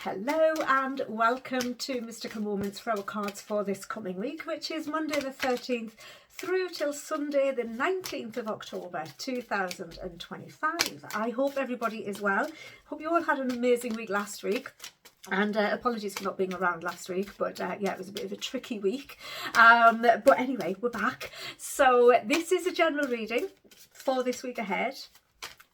Hello and welcome to Mystical Moments for our cards for this coming week, which is Monday the 13th through till Sunday the 19th of October 2025. I hope everybody is well. Hope you all had an amazing week last week. And apologies for not being around last week, but yeah, it was a bit of a tricky week. But anyway, we're back. So this is a general reading for this week ahead.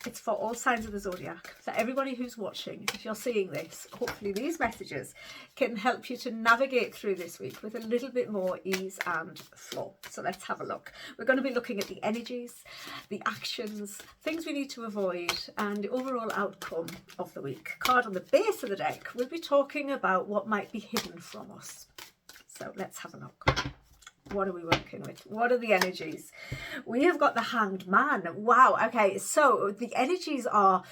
It's for all signs of the zodiac. For everybody who's watching, if you're seeing this, hopefully these messages can help you to navigate through this week with a little bit more ease and flow. So let's have a look. We're going to be looking at the energies, the actions, things we need to avoid, and the overall outcome of the week. Card on the base of the deck, we'll be talking about what might be hidden from us. So let's have a look. What are we working with? What are the energies? We have got the Hanged Man. Wow. Okay. So the energies are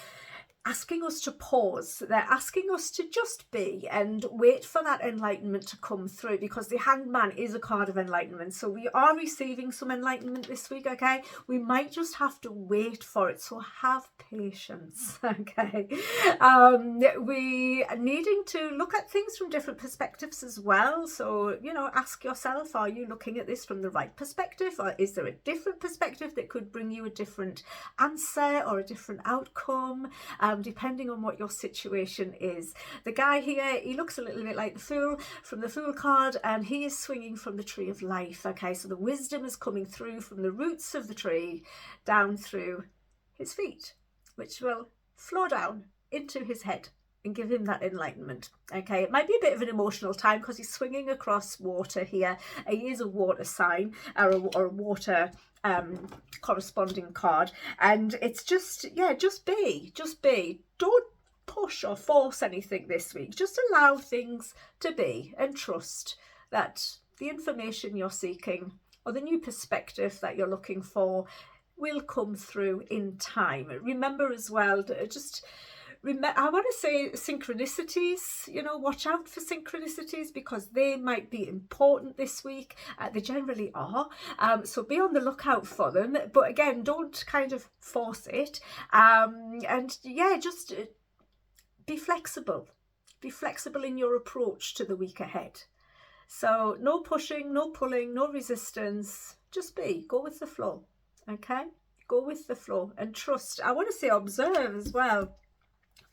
asking us to pause. They're asking us to just be and wait for that enlightenment to come through, because the Hanged Man is a card of enlightenment. So we are receiving some enlightenment this week, okay? We might just have to wait for it. So have patience, okay? We are needing to look at things from different perspectives as well. So, you know, ask yourself, are you looking at this from the right perspective? Or is there a different perspective that could bring you a different answer or a different outcome? Depending on what your situation is. The guy here, he looks a little bit like the Fool from the Fool card, and he is swinging from the tree of life. Okay, so the wisdom is coming through from the roots of the tree down through his feet, which will flow down into his head and give him that enlightenment. Okay, it might be a bit of an emotional time because he's swinging across water here. He is a water sign or a water corresponding card, and it's just, yeah, just be. Don't push or force anything this week. Just allow things to be and trust that the information you're seeking or the new perspective that you're looking for will come through in time. Remember as well, I want to say synchronicities, you know, watch out for synchronicities because they might be important this week. They generally are. So be on the lookout for them. But again, don't kind of force it. And yeah, just be flexible. Be flexible in your approach to the week ahead. So no pushing, no pulling, no resistance. Just be. Go with the flow. Okay? Go with the flow and trust. I want to say observe as well.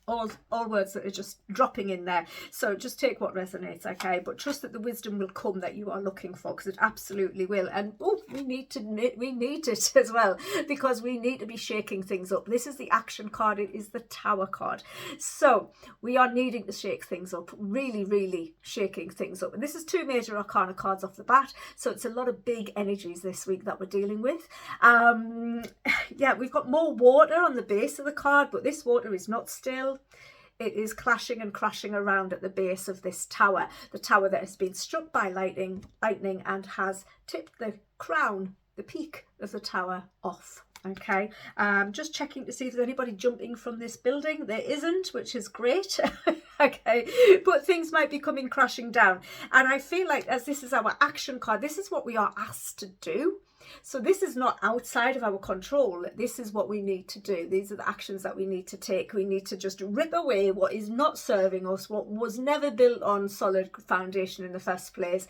All words that are just dropping in there, so just take what resonates, okay? But trust that the wisdom will come that you are looking for, because it absolutely will. And we need it as well, because we need to be shaking things up. This is the action card. It is the Tower card, so we are needing to shake things up, really shaking things up. And this is two major arcana cards off the bat, so it's a lot of big energies this week that we're dealing with. Yeah, we've got more water on the base of the card, but this water is not still. It is clashing and crashing around at the base of this tower, the tower that has been struck by lightning and has tipped the crown, the peak of the tower off. Okay, just checking to see if there's anybody jumping from this building. There isn't, which is great. Okay, but things might be coming crashing down, and I feel like, as this is our action card, this is what we are asked to do. So this is not outside of our control. This is what we need to do. These are the actions that we need to take. We need to just rip away what is not serving us, what was never built on solid foundation in the first place.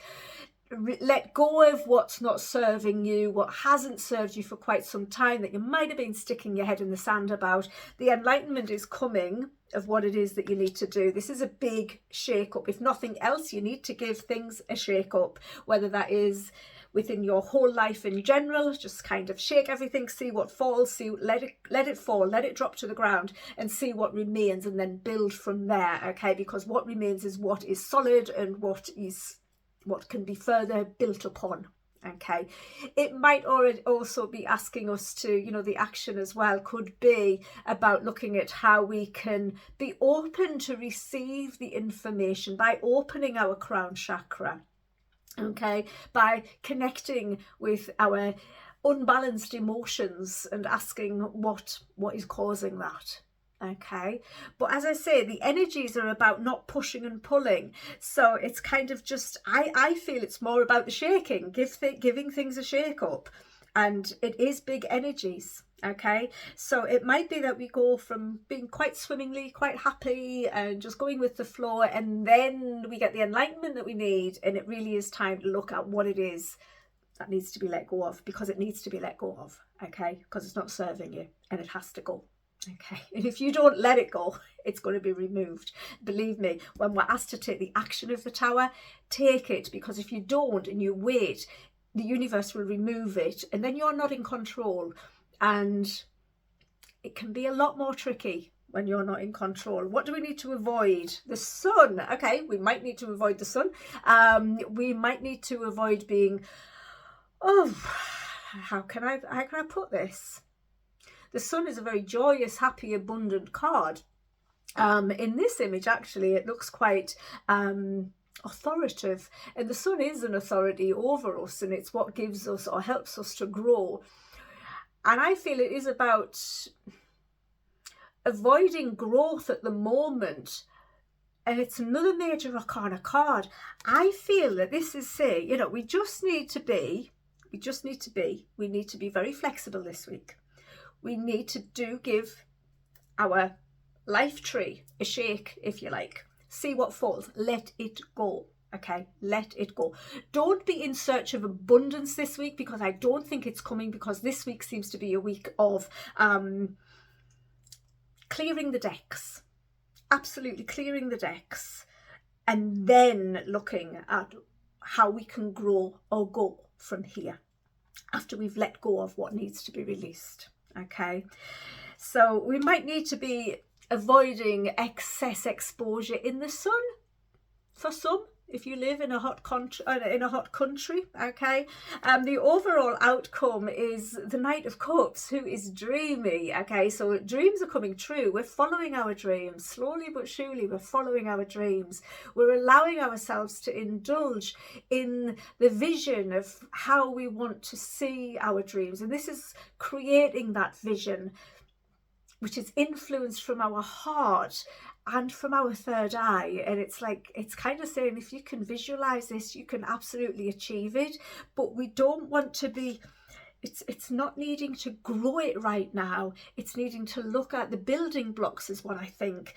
Let go of what's not serving you, what hasn't served you for quite some time, that you might have been sticking your head in the sand about. The enlightenment is coming of what it is that you need to do. This is a big shake up. If nothing else, you need to give things a shake up, whether that is within your whole life in general. Just kind of shake everything, see what falls, let it fall, let it drop to the ground, and see what remains, and then build from there. Okay, because what remains is what is solid and what can be further built upon. Okay, it might also be asking us to, you know, the action as well could be about looking at how we can be open to receive the information by opening our crown chakra. Okay, by connecting with our unbalanced emotions and asking what is causing that. Okay, but as I say, the energies are about not pushing and pulling, so it's kind of just, I feel it's more about the shaking, giving things a shake up, and it is big energies. Okay, so it might be that we go from being quite swimmingly, quite happy and just going with the flow, and then we get the enlightenment that we need, and it really is time to look at what it is that needs to be let go of, because it needs to be let go of, okay, because it's not serving you and it has to go. Okay, and if you don't let it go, it's going to be removed. Believe me, when we're asked to take the action of the tower, take it, because if you don't and you wait, the universe will remove it, and then you're not in control. And it can be a lot more tricky when you're not in control. What do we need to avoid? The sun. Okay, we might need to avoid the sun. We might need to avoid being, how can I put this? The sun is a very joyous, happy, abundant card. In this image, actually, it looks quite authoritative, and the sun is an authority over us, and it's what gives us or helps us to grow. And I feel it is about avoiding growth at the moment. And it's another major arcana card. I feel that this is saying, you know, we need to be very flexible this week. We need to give our life tree a shake, if you like. See what falls. Let it go. Okay, let it go. Don't be in search of abundance this week, because I don't think it's coming, because this week seems to be a week of clearing the decks. Absolutely clearing the decks, and then looking at how we can grow or go from here after we've let go of what needs to be released. Okay, so we might need to be avoiding excess exposure in the sun for some, if you live in a hot country, okay. The overall outcome is the Knight of Cups, who is dreamy. Okay, so dreams are coming true. We're following our dreams slowly but surely. We're following our dreams. We're allowing ourselves to indulge in the vision of how we want to see our dreams, and this is creating that vision, which is influenced from our heart and from our third eye. And it's like, it's kind of saying, if you can visualize this, you can absolutely achieve it. But we don't want to be, it's not needing to grow it right now. It's needing to look at the building blocks, is what I think.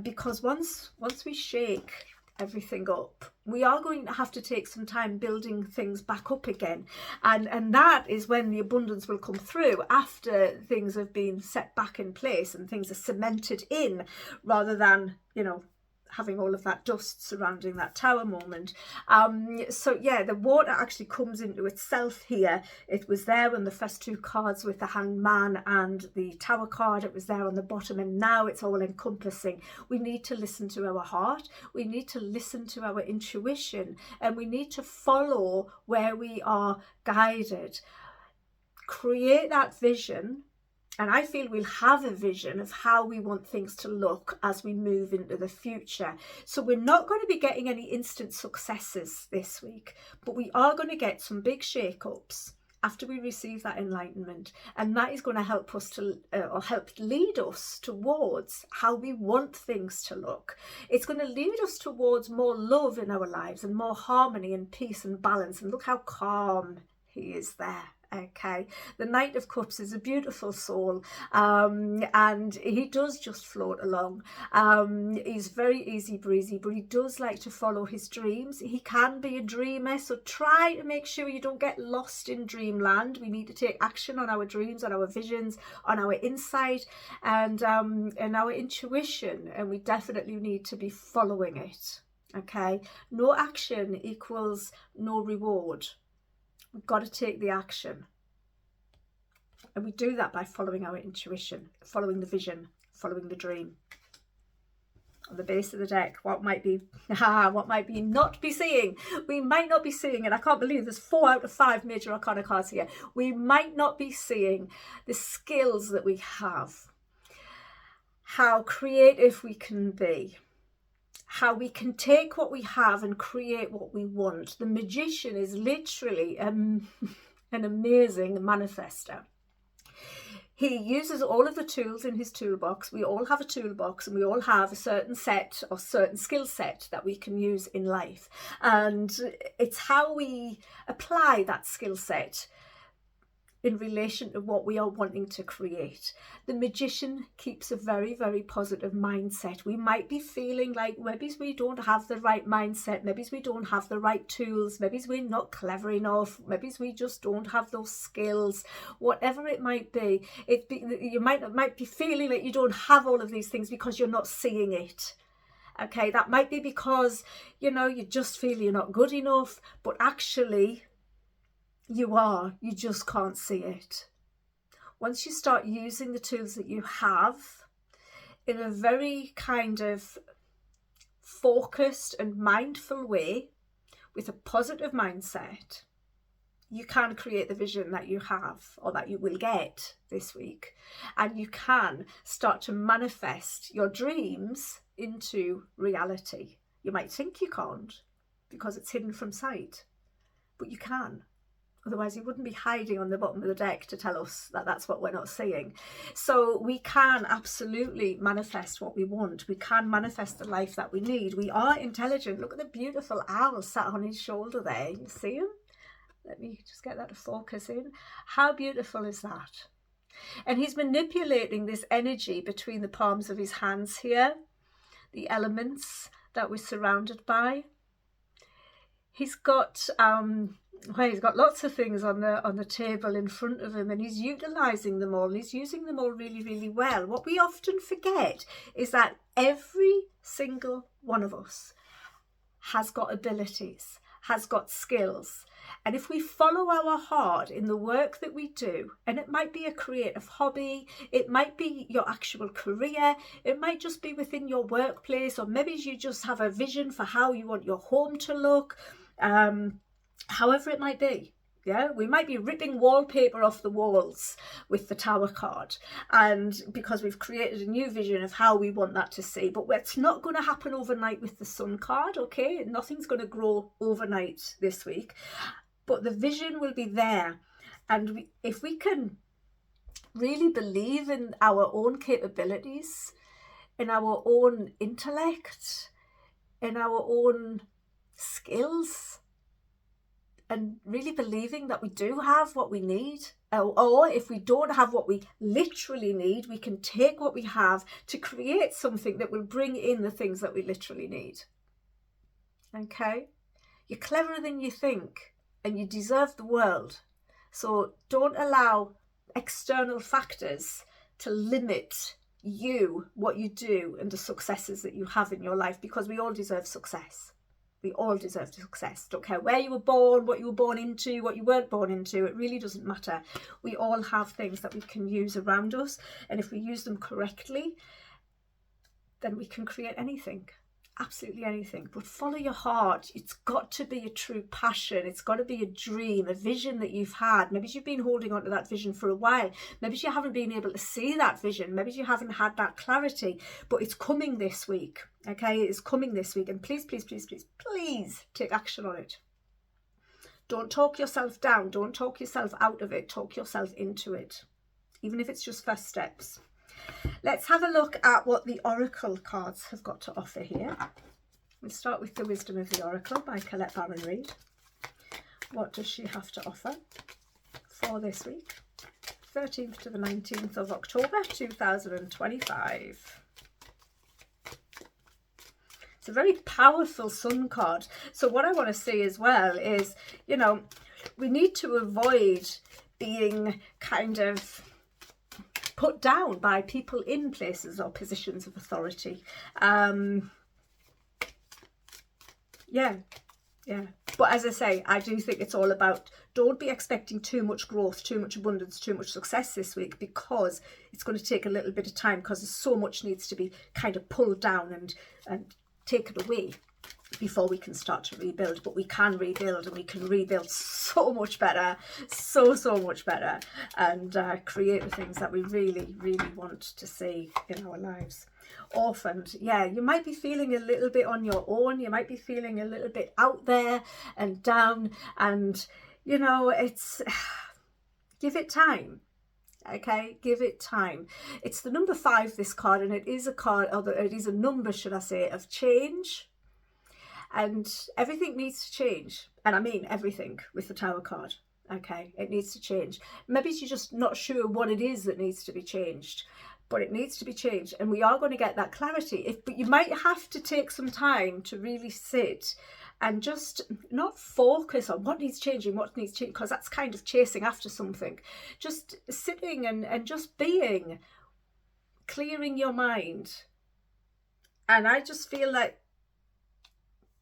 Because once we shake everything up, we are going to have to take some time building things back up again, and that is when the abundance will come through, after things have been set back in place and things are cemented in, rather than, you know, having all of that dust surrounding that tower moment. So yeah, the water actually comes into itself here. It was there on the first two cards with the Hanged Man and the Tower card. It was there on the bottom, and now it's all encompassing. We need to listen to our heart. We need to listen to our intuition, and we need to follow where we are guided. Create that vision. And I feel we'll have a vision of how we want things to look as we move into the future. So we're not going to be getting any instant successes this week, but we are going to get some big shake-ups after we receive that enlightenment. And that is going to help us to, or help lead us towards how we want things to look. It's going to lead us towards more love in our lives and more harmony and peace and balance. And look how calm he is there. Okay, the Knight of Cups is a beautiful soul, and he does just float along. He's very easy breezy, but he does like to follow his dreams. He can be a dreamer, so try to make sure you don't get lost in dreamland. We need to take action on our dreams, on our visions, on our insight, and our intuition, and we definitely need to be following it. Okay, no action equals no reward. We've got to take the action. And we do that by following our intuition, following the vision, following the dream. On the base of the deck, what might be not be seeing? We might not be seeing, and I can't believe there's 4 out of 5 major arcana cards here. We might not be seeing the skills that we have, how creative we can be, how we can take what we have and create what we want. The magician is literally an amazing manifester. He uses all of the tools in his toolbox. We all have a toolbox, and we all have a certain set or certain skill set that we can use in life. And it's how we apply that skill set in relation to what we are wanting to create. The Magician keeps a very, very positive mindset. We might be feeling like maybe we don't have the right mindset, maybe we don't have the right tools, maybe we're not clever enough, maybe we just don't have those skills, whatever it might be. You might be feeling like you don't have all of these things because you're not seeing it. Okay, that might be because, you know, you just feel you're not good enough, but actually you are, you just can't see it. Once you start using the tools that you have in a very kind of focused and mindful way, with a positive mindset, you can create the vision that you have or that you will get this week. And you can start to manifest your dreams into reality. You might think you can't because it's hidden from sight, but you can. Otherwise, you wouldn't be hiding on the bottom of the deck to tell us that that's what we're not seeing. So we can absolutely manifest what we want. We can manifest the life that we need. We are intelligent. Look at the beautiful owl sat on his shoulder there. You see him? Let me just get that to focus in. How beautiful is that? And he's manipulating this energy between the palms of his hands here, the elements that we're surrounded by. He's got he's got lots of things on the table in front of him, and he's utilizing them all. He's using them all really, really well. What we often forget is that every single one of us has got abilities, has got skills. And if we follow our heart in the work that we do, and it might be a creative hobby, it might be your actual career, it might just be within your workplace, or maybe you just have a vision for how you want your home to look, however it might be. Yeah, we might be ripping wallpaper off the walls with the Tower card, and because we've created a new vision of how we want that to see. But it's not going to happen overnight with the Sun card, okay? Nothing's going to grow overnight this week, but the vision will be there. And if we can really believe in our own capabilities, in our own intellect, in our own skills, and really believing that we do have what we need, or if we don't have what we literally need, we can take what we have to create something that will bring in the things that we literally need. Okay? You're cleverer than you think, and you deserve the world. So don't allow external factors to limit you, what you do, and the successes that you have in your life, because we all deserve success. We all deserve success. Don't care where you were born, what you were born into, what you weren't born into. It really doesn't matter. We all have things that we can use around us. And if we use them correctly, then we can create anything. Absolutely anything. But follow your heart. It's got to be a true passion. It's got to be a dream, a vision that you've had. Maybe you've been holding on to that vision for a while. Maybe you haven't been able to see that vision. Maybe you haven't had that clarity, but it's coming this week. Okay, it's coming this week. And please, please, please, please, please take action on it. Don't talk yourself down. Don't talk yourself out of it. Talk yourself into it, even if it's just first steps. Let's have a look at what the Oracle cards have got to offer here. We'll start with the Wisdom of the Oracle by Colette Baron-Reid. What does she have to offer for this week? 13th to the 19th of October 2025. It's a very powerful Sun card. So what I want to say as well is, you know, we need to avoid being kind of put down by people in places or positions of authority. Yeah. But as I say, I do think it's all about, don't be expecting too much growth, too much abundance, too much success this week, because it's going to take a little bit of time, because so much needs to be kind of pulled down and taken away before we can start to rebuild. But we can rebuild, and we can rebuild so much better, so much better, and create the things that we really, really want to see in our lives. Orphaned, yeah, you might be feeling a little bit on your own. You might be feeling a little bit out there and down, and you know, it's give it time. Okay, give it time. It's the number 5, this card, and it is a card, or it is a number, should I say, of change. And everything needs to change, and I mean everything with the Tower card. Okay, it needs to change. Maybe you're just not sure what it is that needs to be changed, but it needs to be changed, and we are going to get that clarity. But you might have to take some time to really sit and just not focus on what needs changing, because that's kind of chasing after something. Just sitting and just being, clearing your mind. And I just feel like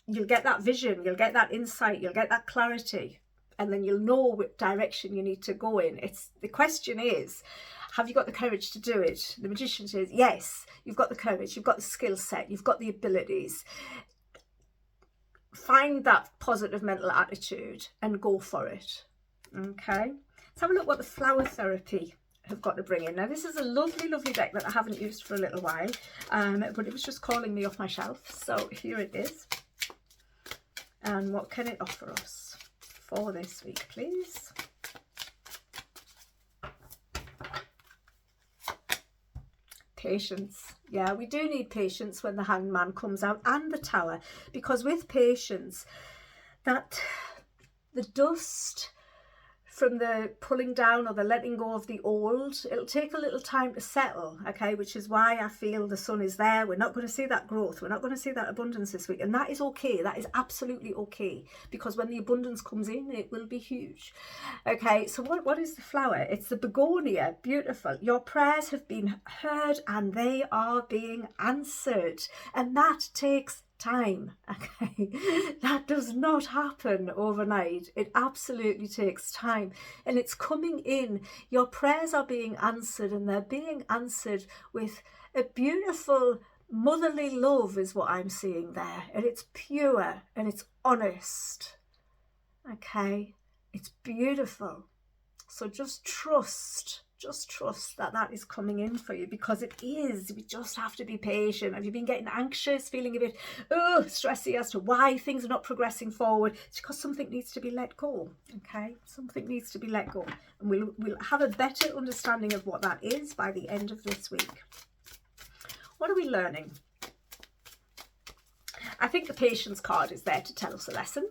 you'll get that vision, you'll get that insight, you'll get that clarity, and then you'll know what direction you need to go in. The question is, have you got the courage to do it? The magician says, yes, you've got the courage, you've got the skill set, you've got the abilities. Find that positive mental attitude and go for it. Okay, let's have a look what the flower therapy have got to bring in. Now, this is a lovely, lovely deck that I haven't used for a little while, but it was just calling me off my shelf. So here it is. And what can it offer us for this week, please? Patience. Yeah, we do need patience when the Hangman comes out, and the Tower, because with patience, that the dust from the pulling down or the letting go of the old, it'll take a little time to settle, okay, which is why I feel the sun is there. We're not going to see that growth, we're not going to see that abundance this week, and that is okay. That is absolutely okay, because when the abundance comes in, it will be huge. Okay, so what is the flower? It's the begonia. Beautiful. Your prayers have been heard and they are being answered, and that takes time. Okay, that does not happen overnight. It absolutely takes time, and it's coming in. Your prayers are being answered, and they're being answered with a beautiful motherly love is what I'm seeing there, and it's pure and it's honest. Okay, it's beautiful. So just trust that that is coming in for you, because it is. We just have to be patient. Have you been getting anxious, feeling a bit stressy as to why things are not progressing forward? It's because something needs to be let go. Okay, something needs to be let go, and we'll have a better understanding of what that is by the end of this week. What are we learning? I think the patience card is there to tell us a lesson.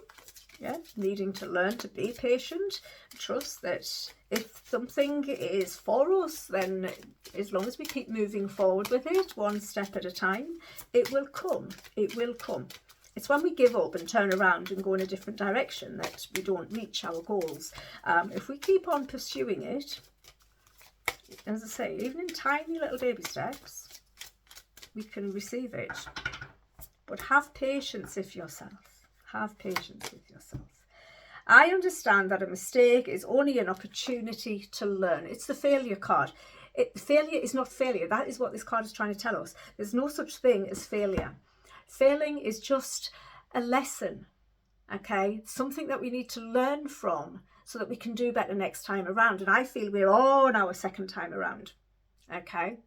Yeah, needing to learn to be patient, trust that if something is for us, then as long as we keep moving forward with it, one step at a time, it will come. It will come. It's when we give up and turn around and go in a different direction that we don't reach our goals. If we keep on pursuing it, as I say, even in tiny little baby steps, we can receive it. But have patience with yourself. Have patience with yourself. I understand that a mistake is only an opportunity to learn. It's the failure card. Failure is not failure. That is what this card is trying to tell us. There's no such thing as failure. Failing is just a lesson, okay? Something that we need to learn from so that we can do better next time around. And I feel we're on our second time around, okay?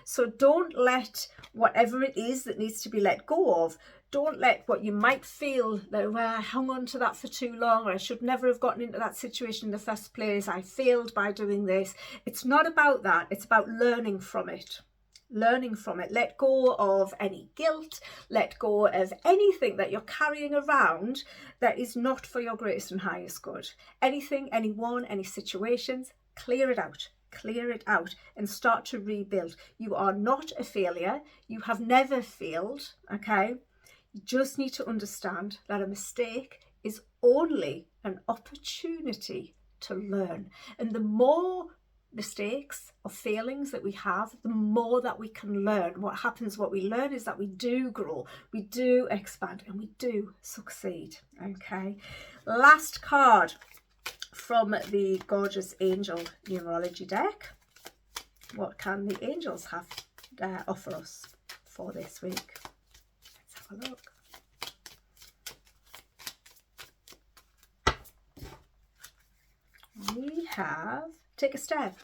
So don't let whatever it is that needs to be let go of, don't let what you might feel that, well, I hung on to that for too long, or I should never have gotten into that situation in the first place, I failed by doing this. It's not about that. It's about learning from it. Learning from it. Let go of any guilt. Let go of anything that you're carrying around that is not for your greatest and highest good. Anything, anyone, any situations, clear it out. Clear it out and start to rebuild. You are not a failure. You have never failed, okay? You just need to understand that a mistake is only an opportunity to learn. And the more mistakes or failings that we have, the more that we can learn. What happens, what we learn is that we do grow, we do expand, and we do succeed, okay? Last card from the gorgeous angel numerology deck. What can the angels have offer us for this week? Let's have a look. We have take a step.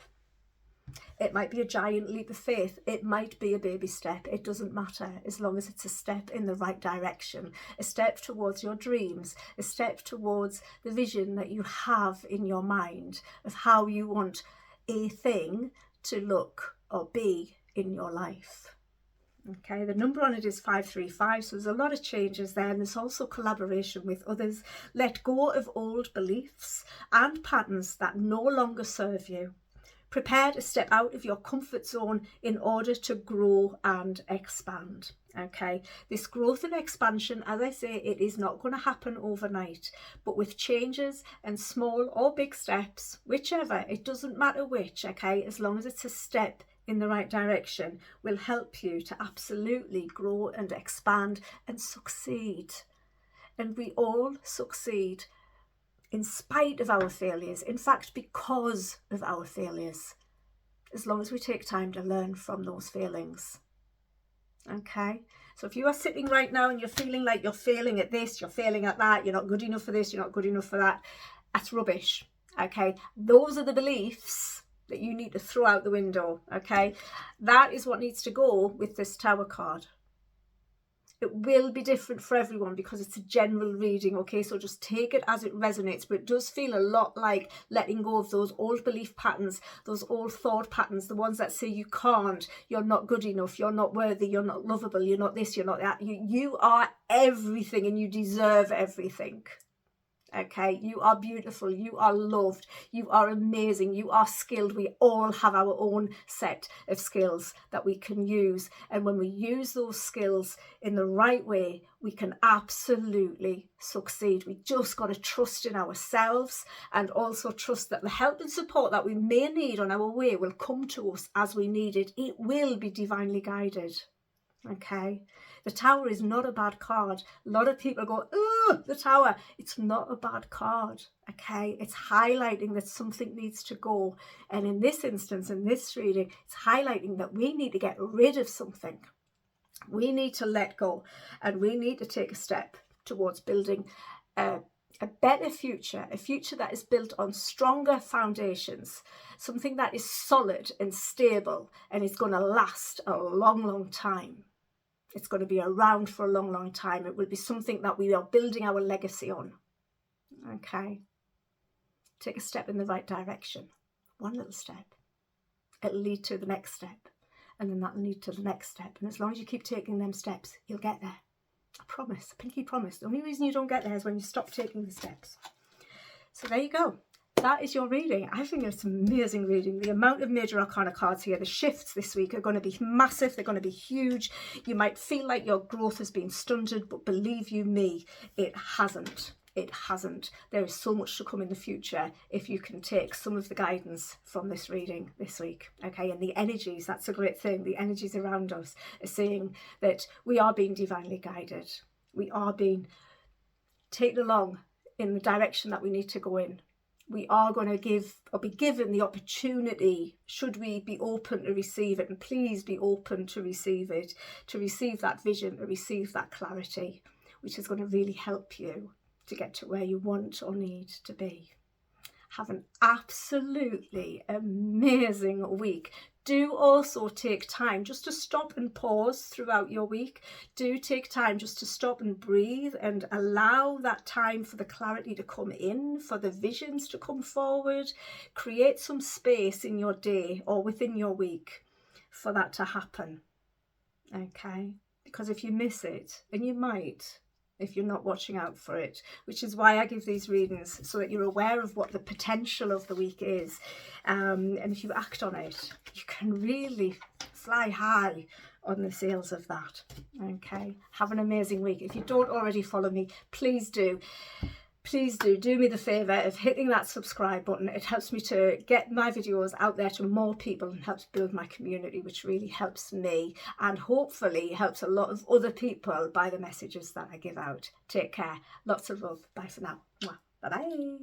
It might be a giant leap of faith. It might be a baby step. It doesn't matter, as long as it's a step in the right direction, a step towards your dreams, a step towards the vision that you have in your mind of how you want a thing to look or be in your life. Okay, the number on it is 535, so there's a lot of changes there, and there's also collaboration with others. Let go of old beliefs and patterns that no longer serve you. Prepare to step out of your comfort zone in order to grow and expand. Okay, this growth and expansion, as I say, it is not going to happen overnight, but with changes and small or big steps, whichever, it doesn't matter which, okay, as long as it's a step in the right direction, will help you to absolutely grow and expand and succeed. And we all succeed in spite of our failures, in fact, because of our failures, as long as we take time to learn from those failings. Okay, so if you are sitting right now and you're feeling like you're failing at this, you're failing at that, you're not good enough for this, you're not good enough for that, that's rubbish. Okay, those are the beliefs that you need to throw out the window. Okay, that is what needs to go with this Tower card. It will be different for everyone because it's a general reading, okay? So just take it as it resonates, but it does feel a lot like letting go of those old belief patterns, those old thought patterns, the ones that say you can't, you're not good enough, you're not worthy, you're not lovable, you're not this, you're not that. You are everything and you deserve everything. Okay, you are beautiful, you are loved, you are amazing, you are skilled. We all have our own set of skills that we can use, and when we use those skills in the right way, we can absolutely succeed. We just got to trust in ourselves and also trust that the help and support that we may need on our way will come to us as we need it. It will be divinely guided. Okay, the Tower is not a bad card. A lot of people go, oh, the Tower. It's not a bad card. Okay, it's highlighting that something needs to go. And in this instance, in this reading, it's highlighting that we need to get rid of something. We need to let go, and we need to take a step towards building a better future, a future that is built on stronger foundations, something that is solid and stable and is going to last a long, long time. It's going to be around for a long, long time. It will be something that we are building our legacy on. Okay. Take a step in the right direction. One little step. It'll lead to the next step. And then that'll lead to the next step. And as long as you keep taking them steps, you'll get there. I promise. Pinky promise. The only reason you don't get there is when you stop taking the steps. So there you go. That is your reading. I think it's an amazing reading. The amount of major arcana cards here, the shifts this week are going to be massive. They're going to be huge. You might feel like your growth has been stunted, but believe you me, it hasn't. It hasn't. There is so much to come in the future if you can take some of the guidance from this reading this week. Okay, and the energies, that's a great thing. The energies around us are saying that we are being divinely guided. We are being taken along in the direction that we need to go in. We are going to give or be given the opportunity, should we be open to receive it, and please be open to receive it, to receive that vision, to receive that clarity, which is going to really help you to get to where you want or need to be. Have an absolutely amazing week. Do also take time just to stop and pause throughout your week. Do take time just to stop and breathe and allow that time for the clarity to come in, for the visions to come forward. Create some space in your day or within your week for that to happen. Okay? Because if you miss it, and you might, if you're not watching out for it, which is why I give these readings, so that you're aware of what the potential of the week is. And if you act on it, you can really fly high on the sails of that. Okay, have an amazing week. If you don't already follow me, please do. Please do me the favour of hitting that subscribe button. It helps me to get my videos out there to more people and helps build my community, which really helps me and hopefully helps a lot of other people by the messages that I give out. Take care. Lots of love. Bye for now. Bye bye.